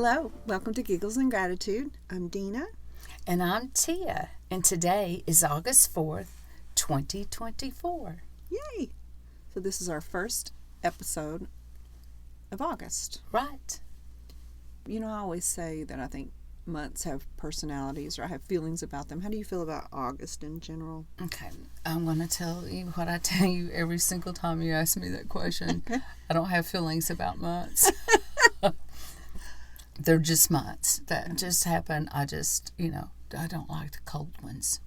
Hello, welcome to Giggles and Gratitude. I'm Dina. And I'm Tia, and today is August 4th, 2024. Yay! So this is our first episode of August. Right. You know, I always say that I think months have personalities or I have feelings about them. How do you feel about August in general? Okay, I'm going to tell you what I tell you every single time you ask me that question. Okay. I don't have feelings about months. They're just months that just happen. I don't like the cold ones.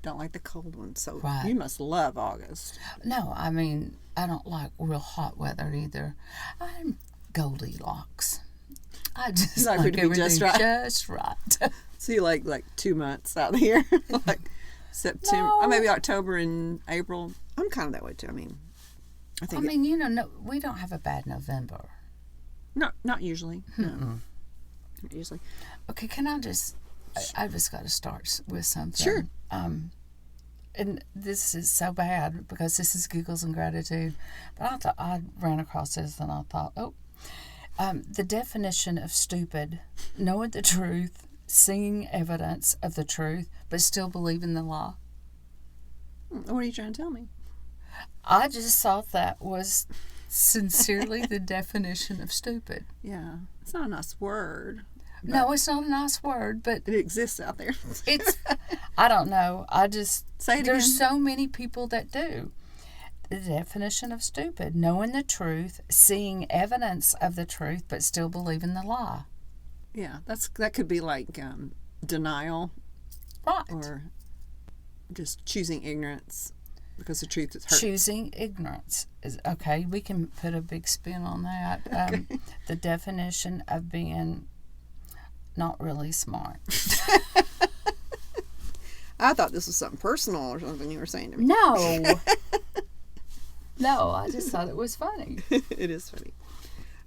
Don't like the cold ones, so Right. You must love August. No, I mean, I don't like real hot weather either. I'm Goldilocks. I just You like like it to be everything just right. just right. So you like 2 months out here, like September, No. or maybe October and April. I'm kind of that way too. I think No, we don't have a bad November. not usually. No, Mm-mm. not usually. Okay, can I just got to start with something. Sure. And this is so bad because this is Giggles and Gratitude. But I ran across this and I thought, the definition of stupid, knowing the truth, seeing evidence of the truth, but still believing the lie. What are you trying to tell me? I just thought that was sincerely the definition of stupid. Yeah, it's not a nice word. No, it's not a nice word, but It exists out there. I don't know. Say it There's again. so many people that do. The definition of stupid, knowing the truth, seeing evidence of the truth, but still believing the lie. Yeah, that could be like denial Right. or just choosing ignorance because the truth is hurt. Choosing ignorance is okay. We can put a big spin on that. The definition of being not really smart. I thought this was something personal or something you were saying to me. No. No, I just thought it was funny. It is funny.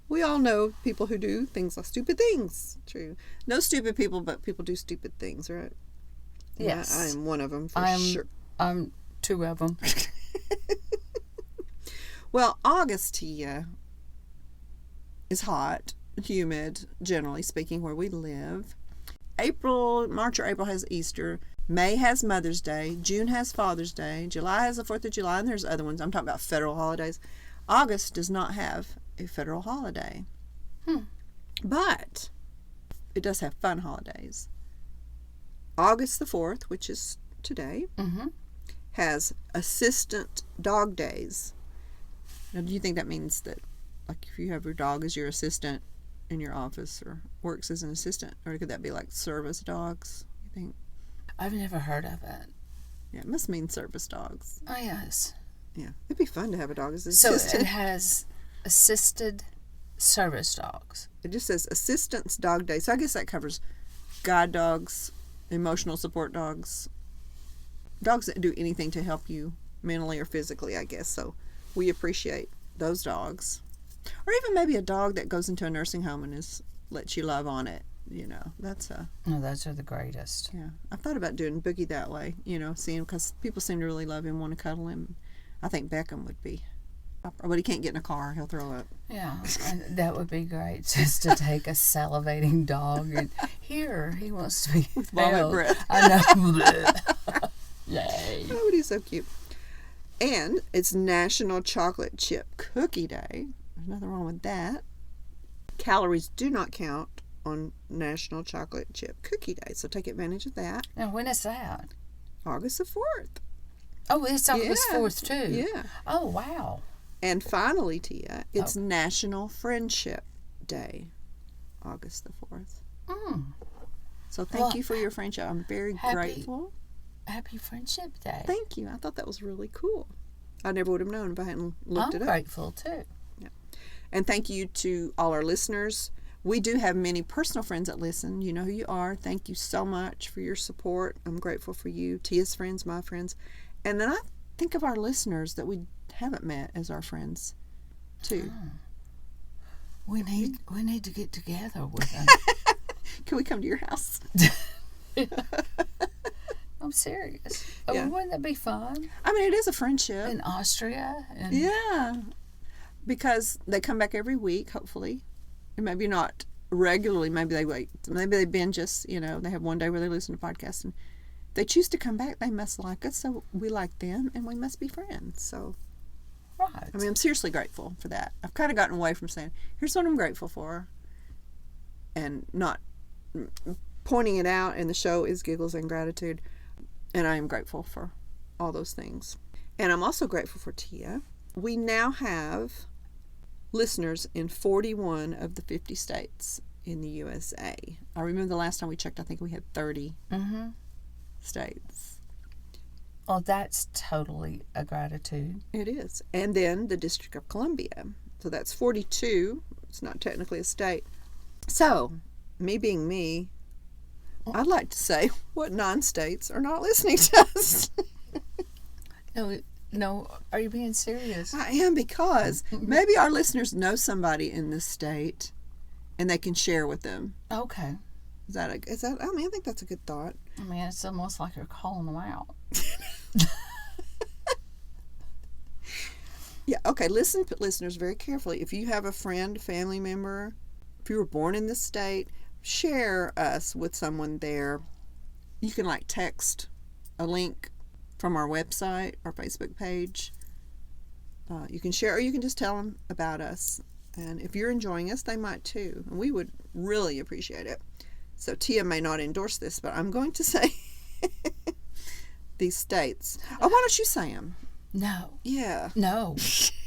We all know people who do things like stupid things. True. No stupid people, but people do stupid things, right? Yes. I am one of them for sure. I'm two of them. Well, August here is hot, humid, generally speaking, where we live. March or April has Easter. May has Mother's Day. June has Father's Day. July has the 4th of July, and there's other ones. I'm talking about federal holidays. August does not have a federal holiday. But it does have fun holidays. August the 4th, which is today, has Assistant Dog Days. Now, do you think that means that, like, if you have your dog as your assistant in your office or works as an assistant, or could that be like service dogs, you think? I've never heard of it. Yeah, it must mean service dogs. Oh, yes. Yeah, it'd be fun to have a dog as an So assistant. it has assisted service dogs. It just says Assistance Dog Day. So I guess that covers guide dogs, emotional support dogs, dogs that do anything to help you mentally or physically, I guess. So we appreciate those dogs. Or even maybe a dog that goes into a nursing home and lets you love on it. You know, that's No, those are the greatest. yeah. I've thought about doing Boogie that way, seeing him, because people seem to really love him, want to cuddle him. I think Beckham would be. But he can't get in a car. He'll throw up. Yeah, and that would be great, just to take a salivating dog and here he wants to be Vomit held. breath. I know. Yay. Oh, he's so cute. And it's National Chocolate Chip Cookie Day. There's nothing wrong with that. Calories do not count on National Chocolate Chip Cookie Day, so take advantage of that. Now, when is that? August the 4th. Oh, it's August Yeah. 4th, too. Yeah. Oh, wow. And finally, Tia, it's National Friendship Day, August the 4th. So thank you for your friendship. I'm very grateful. Happy Friendship Day. Thank you. I thought that was really cool. I never would have known if I hadn't looked it I'm up. grateful, too. Yeah. And thank you to all our listeners. We do have many personal friends that listen. You know who you are. Thank you so much for your support. I'm grateful for you, Tia's friends, my friends. And then I think of our listeners that we haven't met as our friends, too. We need to get together with them. Can we come to your house? I'm serious. Yeah. Wouldn't that be fun? I mean, it is a friendship. In Austria? Yeah. Because they come back every week, hopefully. And maybe not regularly, maybe they binge us, they have one day where they listen to podcasts, and they choose to come back, they must like us, so we like them, and we must be friends. So, Right. I mean, I'm seriously grateful for that. I've kind of gotten away from saying, here's what I'm grateful for, and not pointing it out, and the show is Giggles and Gratitude, and I am grateful for all those things. And I'm also grateful for Tia. We now have listeners in 41 of the 50 states in the USA. I remember the last time we checked, I think we had 30 states. Oh, that's totally a gratitude. It is. And then the District of Columbia. So that's 42. It's not technically a state. So, me being me, I'd like to say, what 9 states are not listening to us? No, are you being serious? I am, because maybe our listeners know somebody in this state and they can share with them. Okay. I think that's a good thought. I mean, it's almost like you're calling them out. Yeah, okay, listeners, very carefully. If you have a friend, family member, if you were born in this state, share us with someone there. You can text a link from our website, our Facebook page. You can share, or you can just tell them about us. And if you're enjoying us, they might too. And we would really appreciate it. So Tia may not endorse this, but I'm going to say these states. Oh, why don't you say them? No. Yeah. No.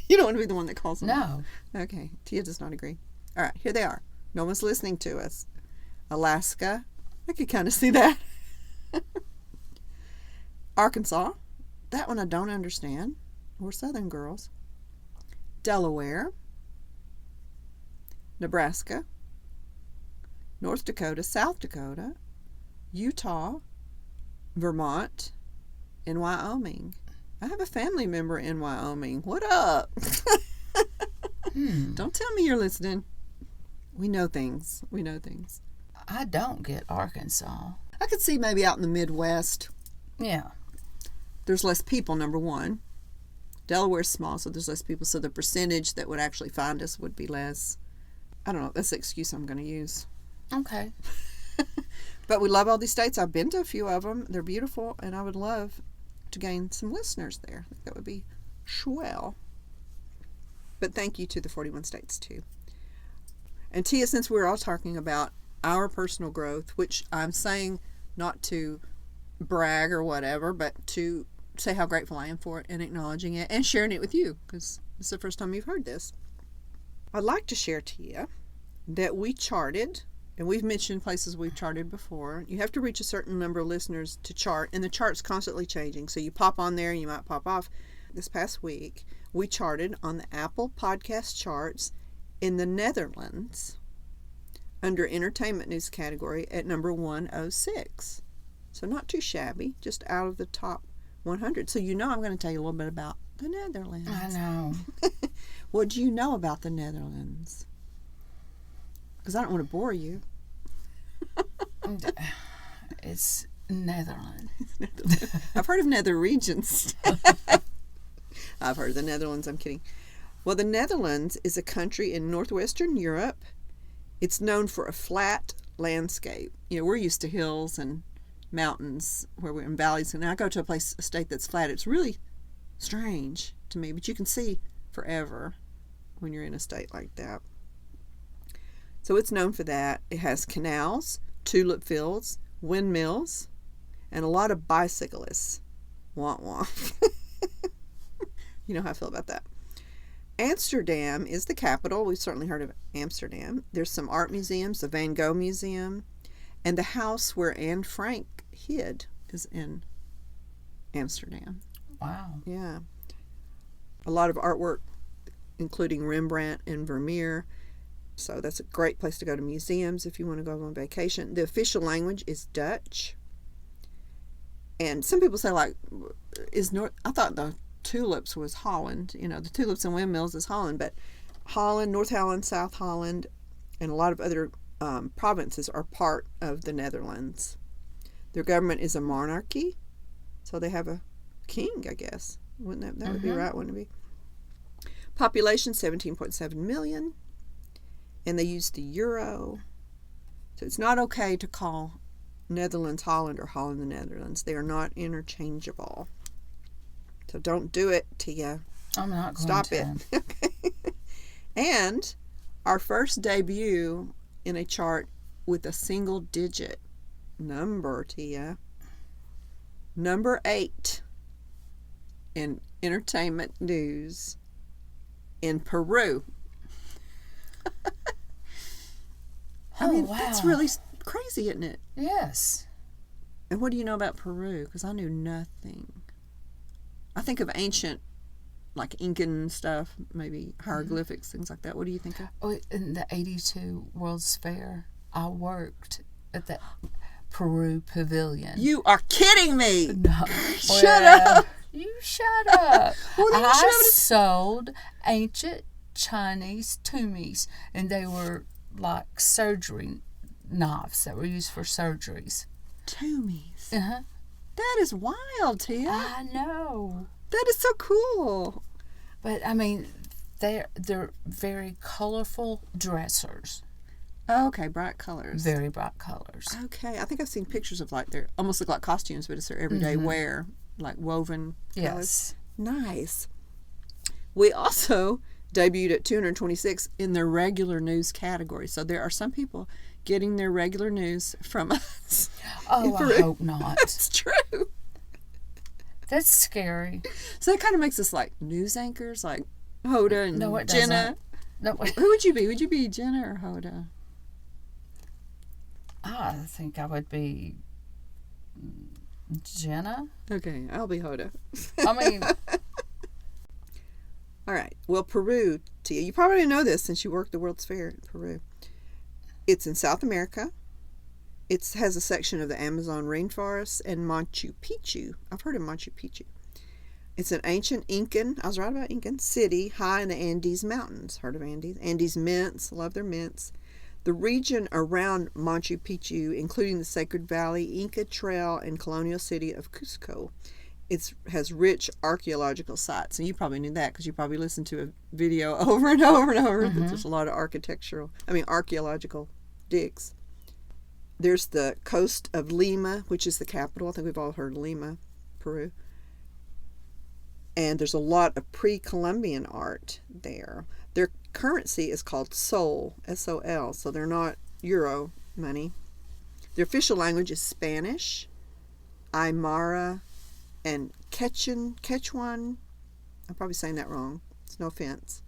You don't want to be the one that calls them. No. Okay. Tia does not agree. All right. Here they are. No one's listening to us. Alaska. I could kind of see that. Arkansas. That one I don't understand. We're Southern girls. Delaware. Nebraska. North Dakota. South Dakota. Utah. Vermont. And Wyoming. I have a family member in Wyoming. What up? Don't tell me you're listening. We know things. I don't get Arkansas. I could see maybe out in the Midwest. Yeah. There's less people, number one. Delaware's small, so there's less people, so the percentage that would actually find us would be less. I don't know. That's the excuse I'm going to use. Okay. But we love all these states. I've been to a few of them. They're beautiful, and I would love to gain some listeners there. I think that would be swell. But thank you to the 41 states, too. And Tia, since we're all talking about our personal growth, which I'm saying not to brag or whatever, but to say how grateful I am for it and acknowledging it and sharing it with you, because it's the first time you've heard this. I'd like to share, Tia, that we charted, and we've mentioned places we've charted before. You have to reach a certain number of listeners to chart, and the chart's constantly changing. So you pop on there, you might pop off. This past week, we charted on the Apple Podcast charts in the Netherlands under entertainment news category at number 106. So not too shabby, just out of the top 100. So I'm going to tell you a little bit about the Netherlands. I know. What do you know about the Netherlands? Because I don't want to bore you. It's Netherlands. I've heard of nether regions. I've heard of the Netherlands. I'm kidding. Well, the Netherlands is a country in northwestern Europe. It's known for a flat landscape. We're used to hills and mountains where we're in valleys. And I go to a state that's flat. It's really strange to me, but you can see forever when you're in a state like that. So it's known for that. It has canals, tulip fields, windmills, and a lot of bicyclists. Wah wah. You know how I feel about that. Amsterdam is the capital. We've certainly heard of Amsterdam. There's some art museums, the Van Gogh Museum, and the house where Anne Frank hid is in Amsterdam. Wow. Yeah. A lot of artwork, including Rembrandt and Vermeer. So that's a great place to go to museums if you want to go on vacation. The official language is Dutch. And some people say, I thought the tulips was Holland. The tulips and windmills is Holland. But Holland, North Holland, South Holland, and a lot of other provinces are part of the Netherlands. Their government is a monarchy. So they have a king, I guess. Wouldn't that would be right, wouldn't it be? Population, 17.7 million. And they use the euro. So it's not okay to call Netherlands Holland or Holland the Netherlands. They are not interchangeable. So don't do it, Tia. I'm not going Stop to. it. Okay. And our first debut in a chart with a single digit number, Tia. Number 8 in entertainment news in Peru. I mean, wow. that's really crazy, isn't it? Yes. And what do you know about Peru? Because I knew nothing. I think of ancient, like Incan stuff, maybe hieroglyphics, things like that. What do you think of? Oh, in the 82 World's Fair, I worked at the Peru Pavilion. You are kidding me! No. Shut up! You shut up. Well, then you should I have- sold ancient Chinese tumis, and they were like surgery knives that were used for surgeries. Tumis. Uh-huh. That is wild, Tia. I know. That is so cool. But I mean, they're very colorful dressers. Okay, bright colors. Very bright colors. Okay, I think I've seen pictures of like they almost look like costumes, but it's their everyday wear, like woven colors. Yes. Nice. We also debuted at 226 in their regular news category. So there are some people getting their regular news from us. Oh, I hope not. That's true. That's scary. So that kind of makes us like news anchors, like Hoda and No, it Jenna. doesn't. No, Who would you be? Would you be Jenna or Hoda? I think I would be Jenna. Okay, I'll be Hoda. I mean, All right. Well, Peru, Tia, you probably know this since you worked the World's Fair in Peru. It's in South America. It has a section of the Amazon rainforest and Machu Picchu. I've heard of Machu Picchu. It's an ancient Incan, I was right about Incan, city high in the Andes Mountains. Heard of Andes? Andes mints, love their mints. The region around Machu Picchu, including the Sacred Valley, Inca Trail, and colonial city of Cusco, has rich archaeological sites. And you probably knew that because you probably listened to a video over and over and over. Mm-hmm. There's a lot of archaeological digs. There's the coast of Lima, which is the capital. I think we've all heard of Lima, Peru. And there's a lot of pre-Columbian art there. Their currency is called Sol, S-O-L, so they're not euro money. Their official language is Spanish, Aymara, and Quechuan. I'm probably saying that wrong. It's no offense.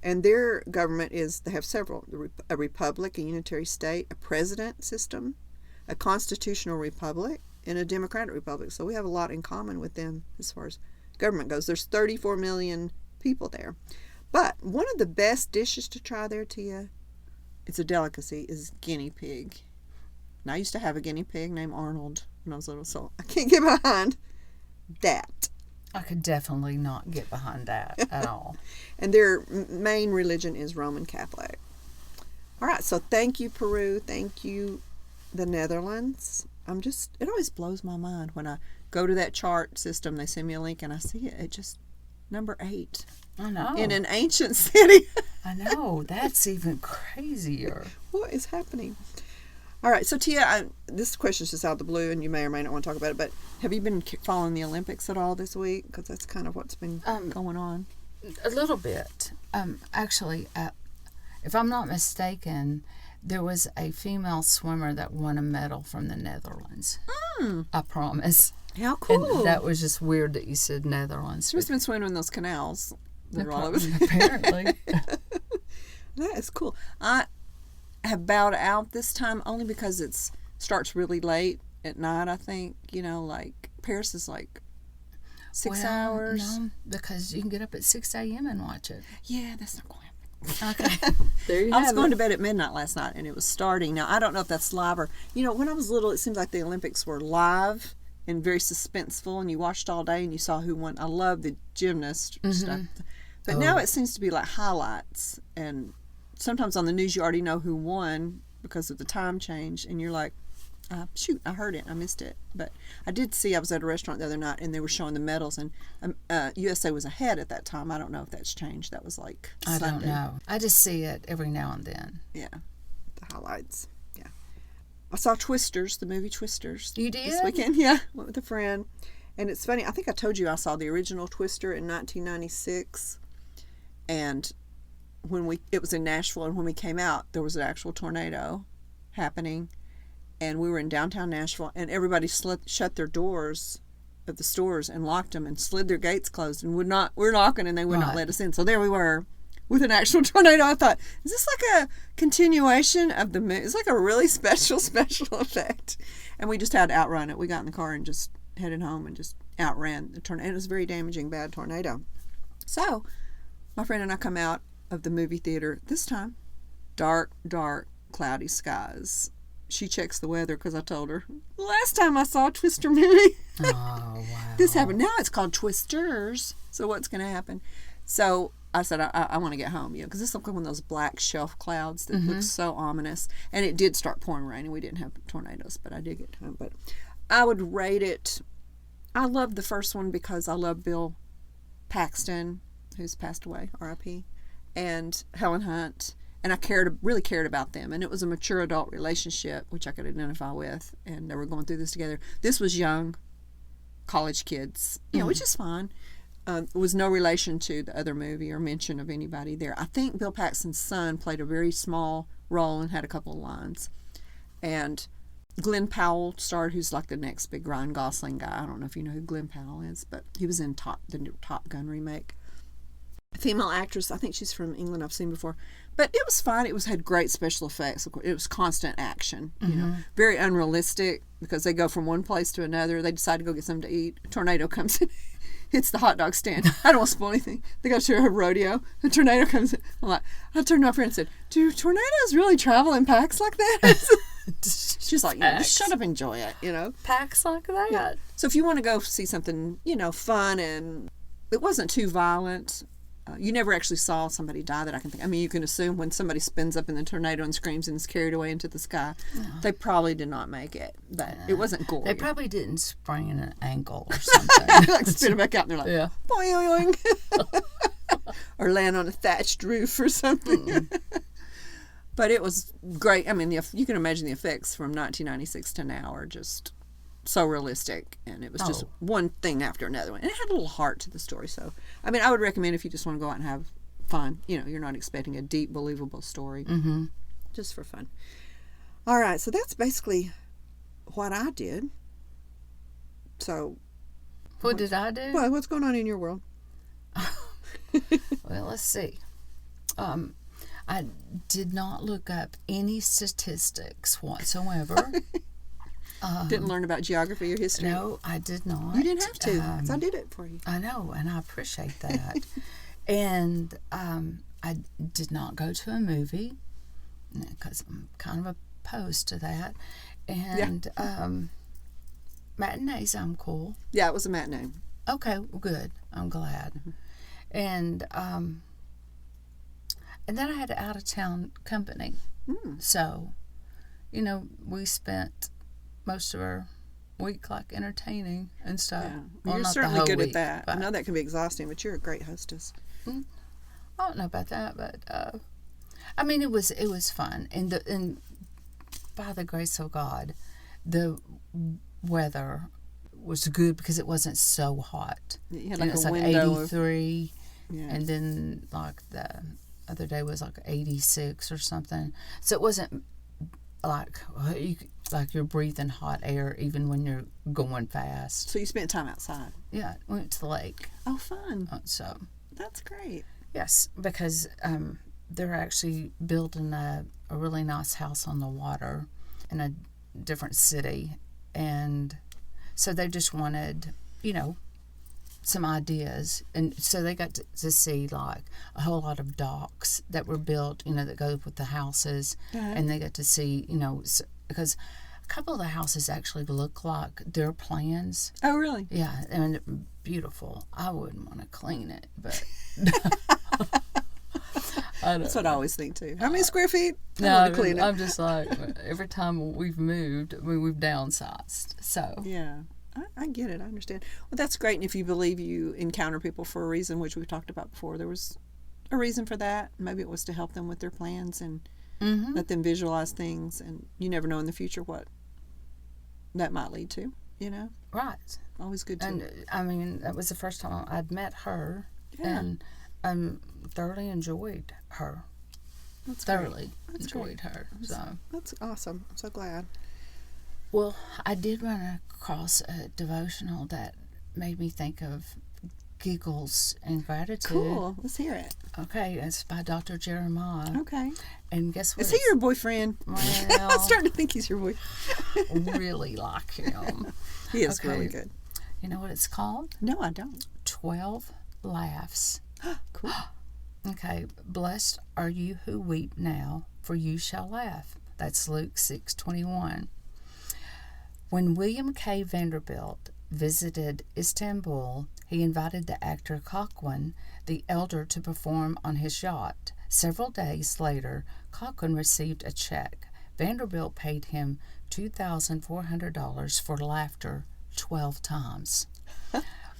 And their government they have several: a republic, a unitary state, a president system, a constitutional republic, and a democratic republic. So we have a lot in common with them as far as government goes. There's 34 million people there. But one of the best dishes to try there, Tia, it's a delicacy, is guinea pig. And I used to have a guinea pig named Arnold when I was little, so I can't get behind that. I could definitely not get behind that at all. And their main religion is Roman Catholic. All right, so thank you, Peru. Thank you, the Netherlands. It always blows my mind when I go to that chart system. They send me a link and I see it. It just, number 8. I know. In an ancient city. I know. That's even crazier. What is happening? All right, so Tia, this question is just out of the blue, and you may or may not want to talk about it, but have you been following the Olympics at all this week? Because that's kind of what's been going on. A little bit. Actually, if I'm not mistaken, there was a female swimmer that won a medal from the Netherlands. I promise. How cool. And that was just weird that you said Netherlands. She must have been swimming in those canals. That are all over. Apparently. That is cool. I have bowed out this time only because it starts really late at night, I think. Like Paris is like 6 hours. No, because you can get up at 6 a.m. and watch it. Yeah, that's not going to happen. Okay. There you I was have going it. to bed at midnight last night, and it was starting. Now, I don't know if that's live or... when I was little, it seemed like the Olympics were live and very suspenseful, and you watched all day and you saw who won. I love the gymnast stuff. But now it seems to be like highlights, and sometimes on the news you already know who won because of the time change, and you're like, shoot, I heard it, I missed it. But I did see, I was at a restaurant the other night, and they were showing the medals, and USA was ahead at that time. I don't know if that's changed. That was like Sunday. I don't know. I just see it every now and then. Yeah, the highlights. Yeah. I saw Twisters, the movie Twisters. You did? This weekend, yeah. Went with a friend. And it's funny, I think I told you I saw the original Twister in 1996. And it was in Nashville, and when we came out, there was an actual tornado happening. And we were in downtown Nashville, and everybody shut their doors of the stores and locked them and slid their gates closed and we're knocking and they would not let us in. So there we were with an actual tornado. I thought, is this like a continuation of the movie? It's like a really special effect. And we just had to outrun it. We got in the car and just headed home and just outran the tornado. It was a very damaging, bad tornado. So my friend and I come out of the movie theater. This time, dark, cloudy skies. She checks the weather because I told her, last time I saw a Twister movie. Oh, wow. This happened. Now it's called Twisters. So what's going to happen? So I said, I want to get home, because this is like one of those black shelf clouds that looks so ominous. And it did start pouring rain, and we didn't have tornadoes, but I did get home. But I would rate it. I loved the first one because I love Bill Paxton, who's passed away, R.I.P., and Helen Hunt. And I really cared about them. And it was a mature adult relationship, which I could identify with. And they were going through this together. This was young college kids, which is fine. It was no relation to the other movie or mention of anybody there. I think Bill Paxton's son played a very small role and had a couple of lines. And Glenn Powell starred, who's like the next big Ryan Gosling guy. I don't know if you know who Glenn Powell is, but he was in the new Top Gun remake. Female actress, I think she's from England, I've seen before. But it was fine. It had great special effects. It was constant action, very unrealistic because they go from one place to another. They decide to go get something to eat. A tornado comes in, hits the hot dog stand. I don't want to spoil anything. They go to a rodeo. A tornado comes in. I turned to my friend and said, do tornadoes really travel in packs like that? She's like, just shut up and enjoy it, Packs like that. Yeah. So if you want to go see something, fun and it wasn't too violent. You never actually saw somebody die that I can think. I mean, you can assume when somebody spins up in the tornado and screams and is carried away into the sky, they probably did not make it. But it wasn't gory. They probably didn't sprain an ankle or something. Like spin it back out and they're like, boing. Or land on a thatched roof or something. But it was great. I mean, you can imagine the effects from 1996 to now are just so realistic, and it was just one thing after another one, and it had a little heart to the story. So I mean, I would recommend if you just want to go out and have fun, you're not expecting a deep, believable story, just for fun. All right, so that's basically what I did. So what did I do? Well, what's going on in your world? Well, let's see. I did not look up any statistics whatsoever. Didn't learn about geography or history? No, I did not. You didn't have to, because I did it for you. I know, and I appreciate that. And I did not go to a movie, because I'm kind of opposed to that. And matinees, I'm cool. Yeah, it was a matinee. Okay, well, good. I'm glad. And then I had an out-of-town company. So, we spent most of our week entertaining and stuff. Yeah. Well, you're not certainly the whole good week, at that. but I know that can be exhausting, but you're a great hostess. I don't know about that, but I mean, it was fun, and by the grace of God, the weather was good because it wasn't so hot. You had It like was a window 83, Yeah. and then the other day was 86 or something. So it wasn't like you're breathing hot air even when you're going fast. So you spent time outside? Yeah, went to the lake. Oh, fun. So That's great. yes, because they're actually building a really nice house on the water in a different city, and so they just wanted, some ideas, and so they got to see a whole lot of docks that were built, that go with the houses, and they got to see, because a couple of the houses actually look like their plans. Oh, really? Yeah, and beautiful. I wouldn't want to clean it, but That's what I always think too. How many square feet? No, I'm just like, every time we've moved, we've downsized. So yeah. I get it. I understand. Well, that's great. And if you believe you encounter people for a reason, which we've talked about before, there was a reason for that. Maybe it was to help them with their plans. And Mm-hmm. let them visualize things, and you never know in the future what that might lead to, Right. Always good to. And I mean, that was the first time I'd met her, Yeah. and thoroughly enjoyed her. That's Thoroughly great. That's enjoyed great. her. So, That's awesome. I'm so glad. well, I did run across a devotional that made me think of Giggles and Gratitude. Cool. Let's hear it. Okay, it's by Dr. Jeremiah. Okay. And guess what? Is he your boyfriend? Well, I'm starting to think he's your boyfriend. really like him. He is Okay. really good. You know what it's called? No, I don't. 12 Laughs. Cool. Okay, blessed are you who weep now, for you shall laugh. That's Luke 6:21. When William K. Vanderbilt visited Istanbul, he invited the actor Coquin, the elder, to perform on his yacht. Several days later, Coquin received a check. Vanderbilt paid him $2,400 for laughter 12 times.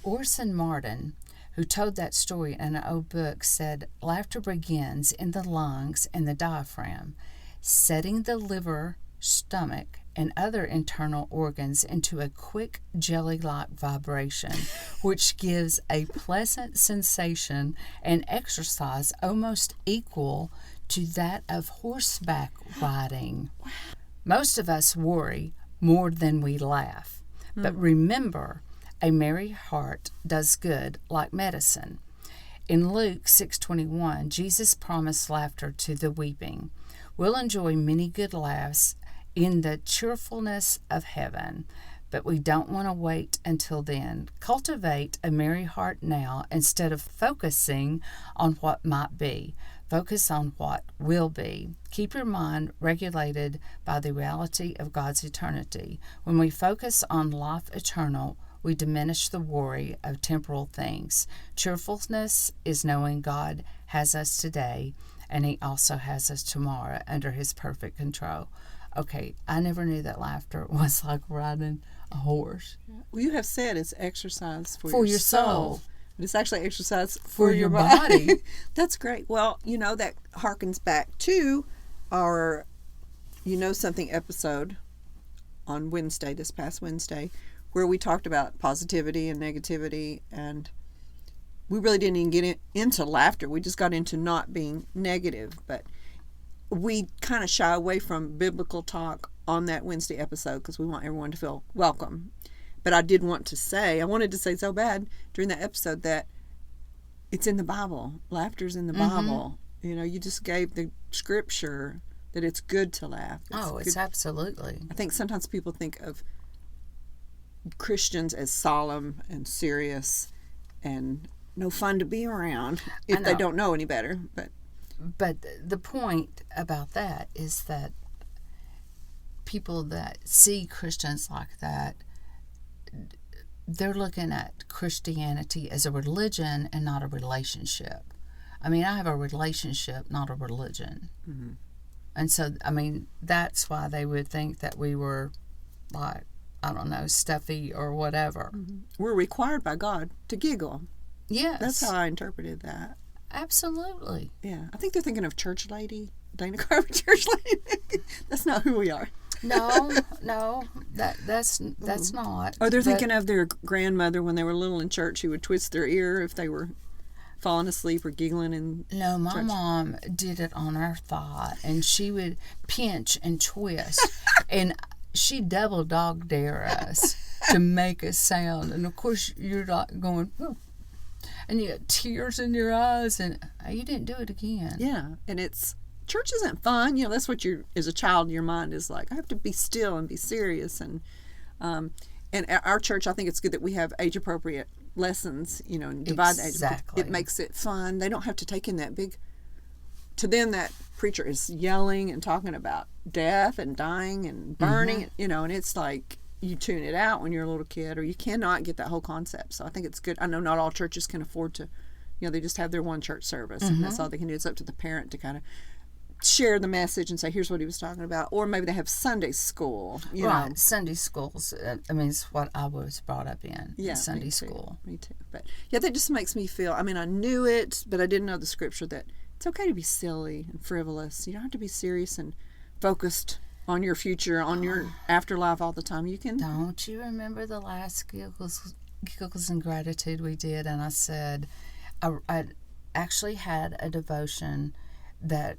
Orson Martin, who told that story in an old book, said, laughter begins in the lungs and the diaphragm, setting the liver, stomach, and other internal organs into a quick jelly-like vibration, which gives a pleasant sensation and exercise almost equal to that of horseback riding. Most of us worry more than we laugh, but remember, a merry heart does good like medicine. In Luke 6:21, Jesus promised laughter to the weeping. We'll enjoy many good laughs in the cheerfulness of heaven, but we don't want to wait until then. Cultivate a merry heart now instead of focusing on what might be. Focus on what will be. Keep your mind regulated by the reality of God's eternity. When we focus on life eternal, we diminish the worry of temporal things. Cheerfulness is knowing God has us today, and He also has us tomorrow under His perfect control. Okay, I never knew that laughter was like riding a horse. Well, you have said it's exercise for your soul. But it's actually exercise For your body. That's great. Well, that harkens back to our You Know Something episode on Wednesday, this past Wednesday, where we talked about positivity and negativity, and we really didn't even get into laughter. We just got into not being negative, but we kind of shy away from biblical talk on that Wednesday episode because we want everyone to feel welcome. But I wanted to say so bad during that episode that it's in the Bible. Laughter's in the Bible. You just gave the scripture that it's good to laugh. It's absolutely. I think sometimes people think of Christians as solemn and serious and no fun to be around if they don't know any better. But the point about that is that people that see Christians like that, they're looking at Christianity as a religion and not a relationship. I mean, I have a relationship, not a religion. Mm-hmm. And so, I mean, that's why they would think that we were like, I don't know, stuffy or whatever. Mm-hmm. We're required by God to giggle. Yes. That's how I interpreted that. Absolutely. Yeah. I think they're thinking of church lady, Dana Carver, church lady. That's not who we are. No, that's not. Or they're thinking of their grandmother when they were little in church who would twist their ear if they were falling asleep or giggling in No, my church. mom did it on her thigh, and she would pinch and twist, and she double dog dare us to make a sound. And of course, you're like going, "Whoa," and you got tears in your eyes, and you didn't do it again. Yeah, and church isn't fun. That's what as a child, your mind is like, I have to be still and be serious. And at our church, I think it's good that we have age appropriate lessons, and divide the age. Exactly. It makes it fun. They don't have to take in that big. To them, that preacher is yelling and talking about death and dying and burning, and it's like you tune it out when you're a little kid, or you cannot get that whole concept. So I think it's good. I know not all churches can afford to, they just have their one church service, and that's all they can do. It's up to the parent to kind of share the message and say, here's what he was talking about. Or maybe they have Sunday school. Right, Sunday schools. It's what I was brought up in. Yeah, Sunday school. Me too. But yeah, that just makes me feel, I knew it, but I didn't know the scripture that It's okay to be silly and frivolous. You don't have to be serious and focused on your future, on your afterlife all the time. You can. Don't you remember the last Giggles and Gratitude we did? And I said, I actually had a devotion that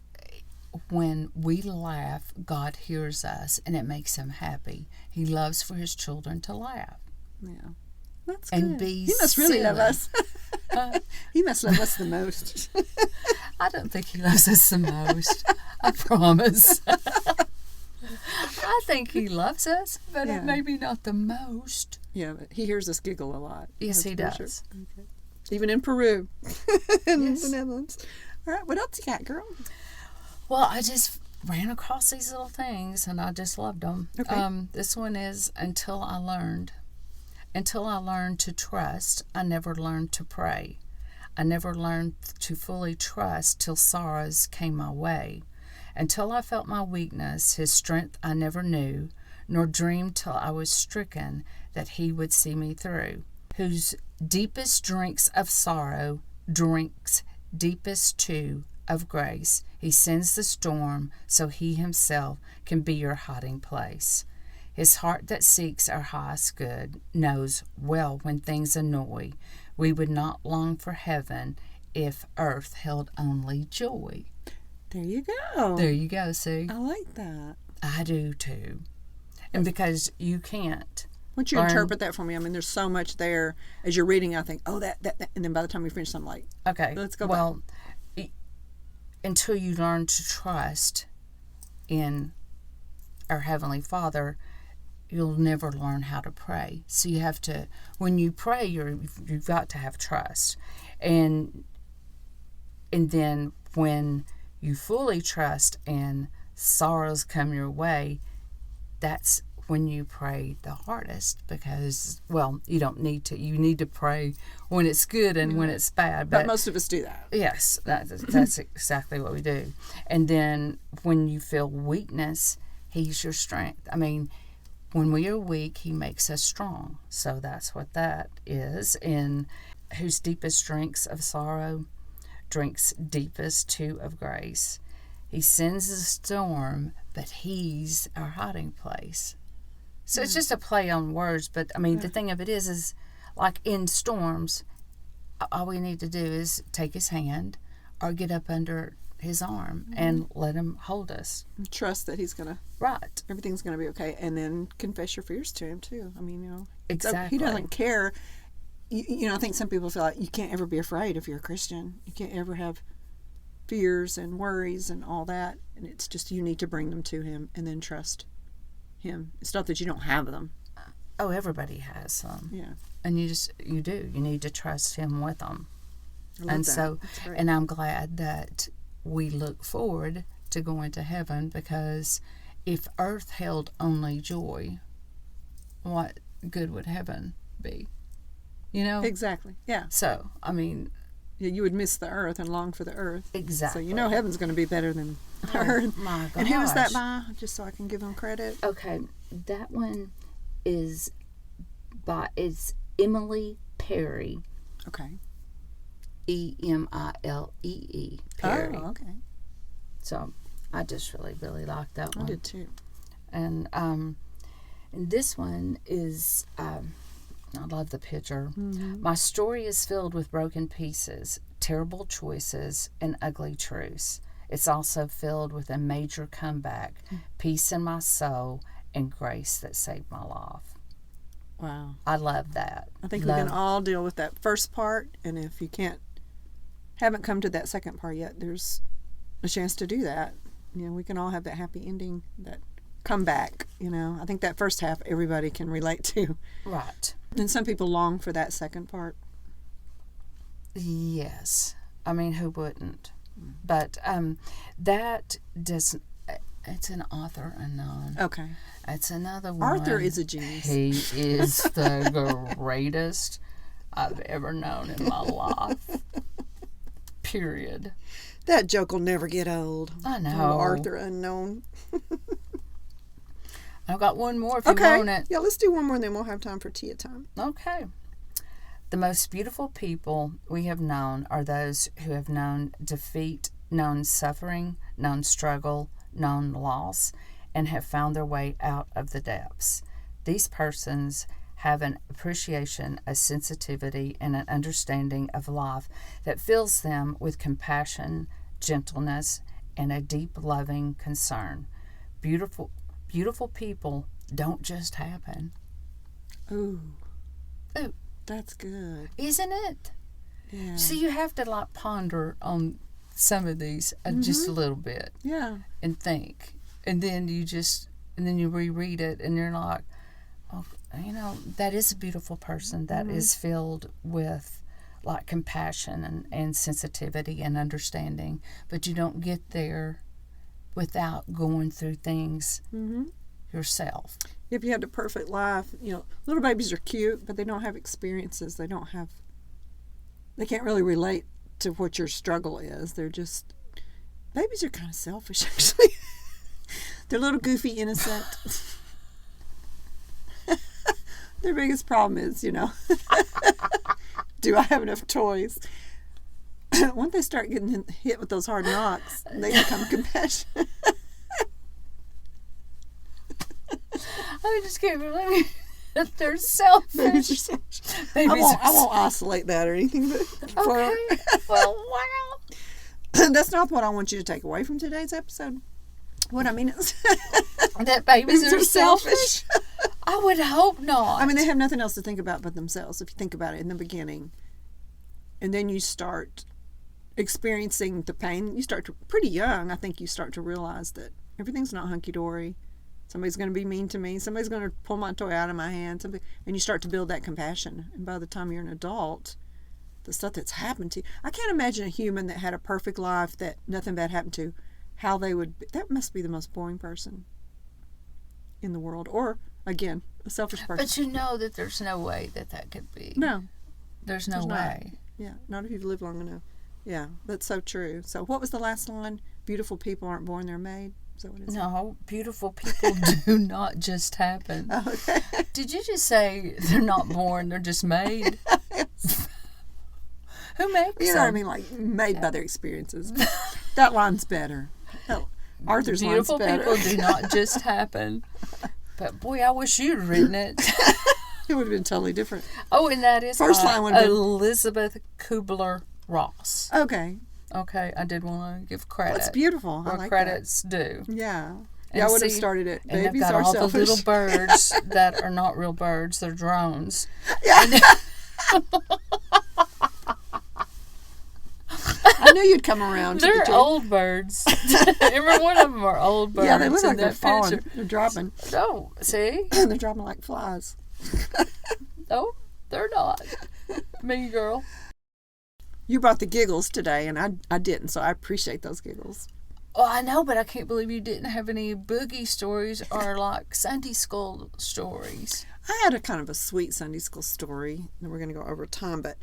when we laugh, God hears us and it makes him happy. He loves for his children to laugh. Yeah. That's And good. be He must really silly. love us. He must love us the most. I don't think he loves us the most. I promise. I think he loves us, but Yeah. maybe not the most. Yeah, but he hears us giggle a lot. Yes, he That's for does. sure. Okay. Even in Peru. In Yes. the Netherlands. All right, what else you got, girl? Well, I just ran across these little things and I just loved them. Okay. This one is Until I learned to trust, I never learned to pray. I never learned to fully trust till sorrows came my way. Until I felt my weakness, his strength I never knew, nor dreamed till I was stricken that he would see me through. Whose deepest drinks of sorrow drinks deepest too of grace. He sends the storm so he himself can be your hiding place. His heart that seeks our highest good knows well when things annoy. We would not long for heaven if earth held only joy. There you go. There you go, see? I like that. I do too. And because you can't. Why don't you learn- interpret that for me? I mean, there's so much there. As you're reading, I think, oh, that. And then by the time we finish, I'm like, Okay. Let's go Well, until you learn to trust in our Heavenly Father, you'll never learn how to pray. So you have to, when you pray, you've got to have trust. And then when you fully trust and sorrows come your way, that's when you pray the hardest because, well, you don't need to. You need to pray when it's good and when it's bad. but most of us do that. Yes, that's exactly what we do. And then when you feel weakness, he's your strength. I mean, when we are weak, he makes us strong. So that's what that is. In whose deepest drinks of sorrow drinks deepest too of grace. He sends the storm, but he's our hiding place. So it's just a play on words, but I mean, the thing of it is like in storms, all we need to do is take his hand or get up under his arm and let him hold us. Trust that he's going to, Right. everything's going to be okay. And then confess your fears to him, too. I mean, you know, Exactly. he doesn't care. You know, I think some people feel like you can't ever be afraid if you're a Christian. You can't ever have fears and worries and all that. And it's just you need to bring them to him and then trust him. It's not that you don't have them. Oh, everybody has some. Yeah. And you do. You need to trust him with them. I love And that. so, That's great. and I'm glad that we look forward to going to heaven because if earth held only joy, what good would heaven be? You know? Exactly. Yeah. So, I mean, Yeah, you would miss the earth and long for the earth. exactly. So you know heaven's going to be better than Oh, earth. my gosh. And who is that by? Just so I can give them credit. Okay, that one is it's Emily Perry, Okay. Emilee Perry. Oh, okay. So I just really, really like that I one. did too. And this one is, I love the picture. Mm-hmm. My story is filled with broken pieces, terrible choices, and ugly truths. It's also filled with a major comeback, peace in my soul, and grace that saved my life. Wow. I love that. I think we can all deal with that first part, and if you haven't come to that second part yet, there's a chance to do that. You know, we can all have that happy ending, that comeback. You know, I think that first half everybody can relate to, Right. and some people long for that second part. Yes. I mean, who wouldn't? But that doesn't. It's an author unknown. Okay. It's another one. Arthur is a genius. He is the greatest I've ever known in my life. Period. That joke will never get old. I know. Oh, Arthur Unknown. I've got one more if you Okay. want it. Yeah, let's do one more, and then we'll have time for tea time. Okay. The most beautiful people we have known are those who have known defeat known suffering, known struggle, known loss, and have found their way out of the depths. These persons have an appreciation, a sensitivity, and an understanding of life that fills them with compassion, gentleness, and a deep loving concern. Beautiful people don't just happen. Ooh. Ooh. That's good. Isn't it? Yeah. So you have to ponder on some of these just a little bit. Yeah. And think. And then you reread it and you're like, oh, that is a beautiful person that is filled with compassion and sensitivity and understanding. But you don't get there without going through things yourself. If you had the perfect life, little babies are cute, but they don't have experiences. They can't really relate to what your struggle is. Babies are kind of selfish, actually. They're a little goofy, innocent. Their biggest problem is, do I have enough toys? Once they start getting hit with those hard knocks, they become compassionate. I just can't believe that they're selfish. Babies are selfish. I won't isolate that or anything. But okay. Well, wow. That's not what I want you to take away from today's episode. What I mean is that babies are selfish. selfish. I would hope not. I mean, they have nothing else to think about but themselves, if you think about it in the beginning. And then you start experiencing the pain. Pretty young, I think you start to realize that everything's not hunky-dory. Somebody's going to be mean to me. Somebody's going to pull my toy out of my hand. And you start to build that compassion. And by the time you're an adult, the stuff that's happened to you. I can't imagine a human that had a perfect life that nothing bad happened to. How they would be. That must be the most boring person in the world. Or, again, a selfish person. But you know that there's no way that could be. No. There's no way. Yeah, not if you've lived long enough. Yeah, that's so true. So what was the last line? Beautiful people aren't born, they're made. Is that what it is? No, beautiful people do not just happen. Oh, okay. Did you just say they're not born, they're just made? Who makes them? You know what I mean? Made by their experiences. That line's better. Arthur's line's better. Beautiful people do not just happen. But boy, I wish you'd written it. It would have been totally different. Oh, and that is First line would have been Elizabeth Kubler-Ross. Okay. Okay, I did want to give credit. That's beautiful. I where like credit's due. Yeah. And I would have started it. And Babies they've got are all selfish. the little birds that are not real birds; they're drones. Yeah. I knew you'd come around. They're old birds. Every one of them are old birds. Yeah, they look like they're picture. falling. They're dropping. Oh, see? They're dropping like flies. No, they're not. Mean girl. You brought the giggles today, and I didn't, so I appreciate those giggles. Oh, I know, but I can't believe you didn't have any boogie stories or Sunday school stories. I had a kind of a sweet Sunday school story that we're going to go over time, but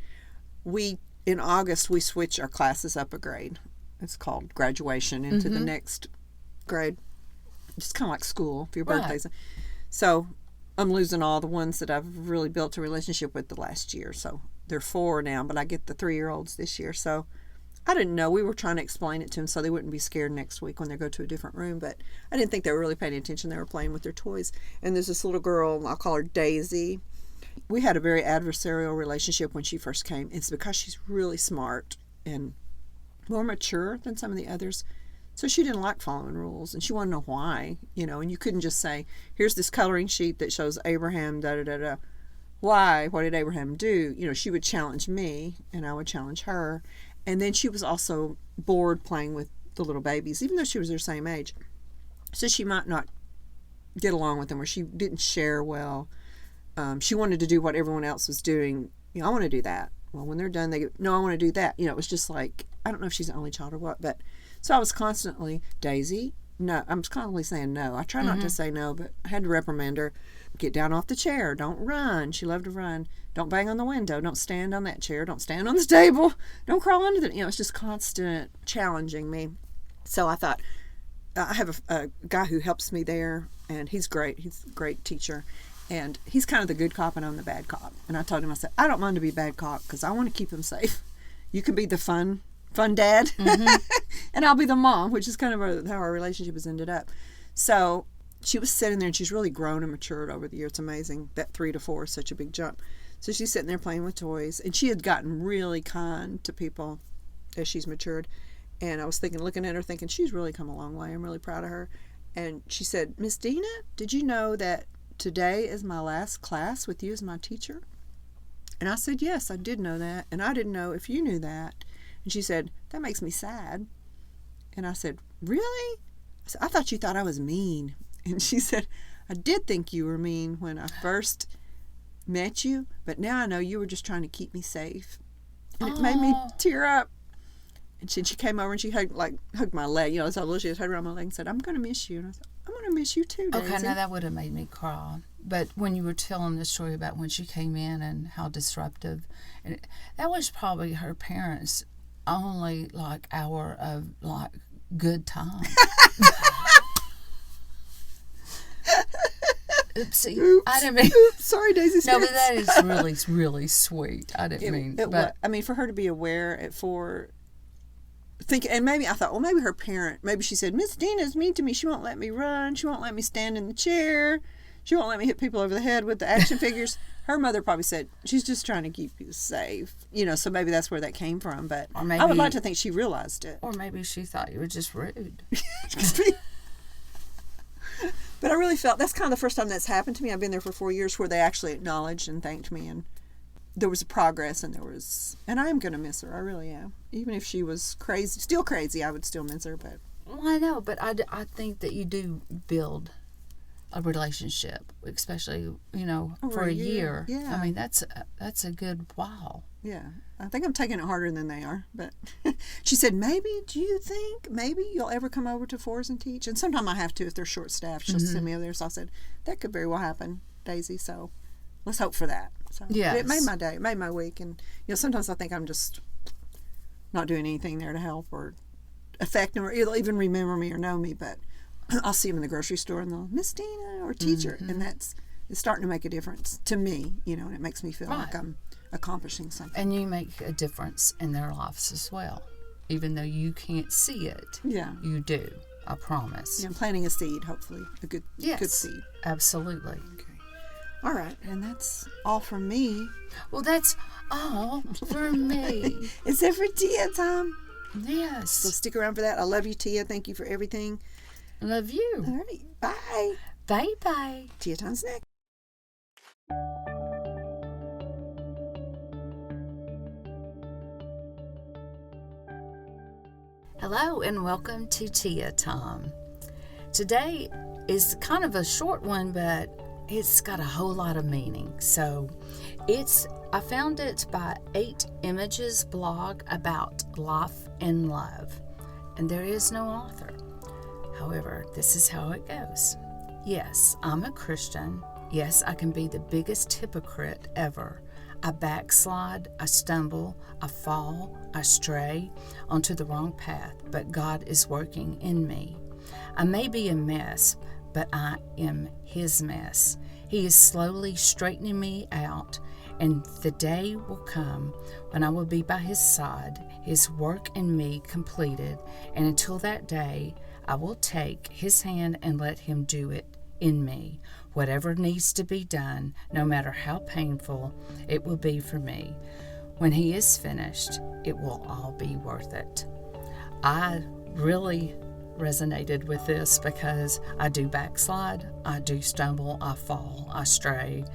in August, we switch our classes up a grade. It's called graduation into the next grade. It's kind of like school for your birthdays. Right. So I'm losing all the ones that I've really built a relationship with the last year. So they're 4 now, but I get the 3-year-olds this year. So I didn't know. We were trying to explain it to them so they wouldn't be scared next week when they go to a different room. But I didn't think they were really paying attention. They were playing with their toys. And there's this little girl, I'll call her Daisy. We had a very adversarial relationship when she first came. It's because she's really smart and more mature than some of the others. So she didn't like following rules, and she wanted to know why, and you couldn't just say, here's this coloring sheet that shows Abraham, da-da-da-da. Why? What did Abraham do? She would challenge me, and I would challenge her. And then she was also bored playing with the little babies, even though she was their same age. So she might not get along with them, or she didn't share well. She wanted to do what everyone else was doing. I want to do that. Well, when they're done, they go, no, I want to do that. It was just like, I don't know if she's the only child or what, but so I was constantly, Daisy, no. I'm constantly saying no. I try not to say no, but I had to reprimand her. Get down off the chair. Don't run. She loved to run. Don't bang on the window. Don't stand on that chair. Don't stand on the table. Don't crawl under the, it's just constant challenging me. So I thought, I have a guy who helps me there, and he's great. He's a great teacher. And he's kind of the good cop, and I'm the bad cop. And I told him, I said, I don't mind to be bad cop because I want to keep him safe. You can be the fun dad, and and I'll be the mom, which is kind of how our relationship has ended up. So she was sitting there, and she's really grown and matured over the years. It's amazing that 3 to 4 is such a big jump. So she's sitting there playing with toys, and she had gotten really kind to people as she's matured. And I was looking at her, thinking, she's really come a long way. I'm really proud of her. And she said, Miss Dina, did you know that today is my last class with you as my teacher? And I said, yes, I did know that. And I didn't know if you knew that. And she said, that makes me sad. And I said, really? I said, I thought you thought I was mean. And she said, I did think you were mean when I first met you, but now I know you were just trying to keep me safe. And it made me tear up. And she came over and she hugged my leg. You know, so she was hugging around my leg and said, I'm going to miss you. And I said, I'm going to miss you too, Daisy. Okay, now that would have made me cry. But when you were telling the story about when she came in and how disruptive, and that was probably her parents' only hour of good time. Oopsie. Oops. I didn't mean. Oops. Sorry, Daisy. No, but that is really, really sweet. I didn't mean. I mean, for her to be aware at 4, and maybe I thought, well, maybe her parent, maybe she said, Miss Dina's mean to me. She won't let me run. She won't let me stand in the chair. She won't let me hit people over the head with the action figures. Her mother probably said, she's just trying to keep you safe. You know, so maybe that's where that came from. But or maybe, I would like to think she realized it. Or maybe she thought you were just rude. But I really felt that's kind of the first time that's happened to me. I've been there for 4 years where they actually acknowledged and thanked me, and there was progress, and I am going to miss her. I really am. Even if she was crazy, still crazy, I would still miss her. But well, I know, but I think that you do build a relationship, especially for a year. Yeah, I mean that's a good while. Yeah, I think I'm taking it harder than they are. But she said, do you think maybe you'll ever come over to Fours and teach? And sometimes I have to if they're short-staffed. She'll send me over there. So I said, that could very well happen, Daisy. So let's hope for that. So yes. It made my day. It made my week. And sometimes I think I'm just not doing anything there to help or affect them or even remember me or know me. But I'll see them in the grocery store and they'll, Miss Dina or teacher. And it's starting to make a difference to me, and it makes me feel like I'm accomplishing something. And you make a difference in their lives as well. Even though you can't see it, you do. I promise. Yeah, I'm planting a seed, hopefully. A good seed. Absolutely. Okay. All right, and that's all from me. Well, that's all for me. Is it for Tia, Tom? Yes. So stick around for that. I love you, Tia. Thank you for everything. Love you. All right. Bye. Bye-bye. Tia Tom's next. Hello and welcome to Tia Time. Today is kind of a short one, but it's got a whole lot of meaning. So I found it by 8 Images blog about life and love. And there is no author. However, this is how it goes. Yes, I'm a Christian. Yes, I can be the biggest hypocrite ever. I backslide, I stumble, I fall, I stray onto the wrong path, but God is working in me. I may be a mess, but I am His mess. He is slowly straightening me out, and the day will come when I will be by His side, His work in me completed, and until that day, I will take His hand and let Him do it in me. Whatever needs to be done, no matter how painful it will be for me, when He is finished, it will all be worth it. I really resonated with this because I do backslide, I do stumble, I fall, I stray,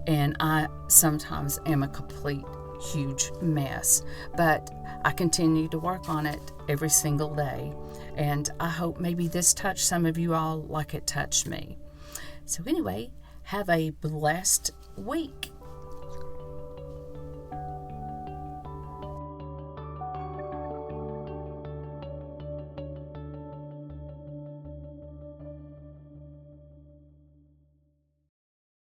and I sometimes am a complete huge mess. But I continue to work on it every single day, and I hope maybe this touched some of you all like it touched me. So anyway, have a blessed week.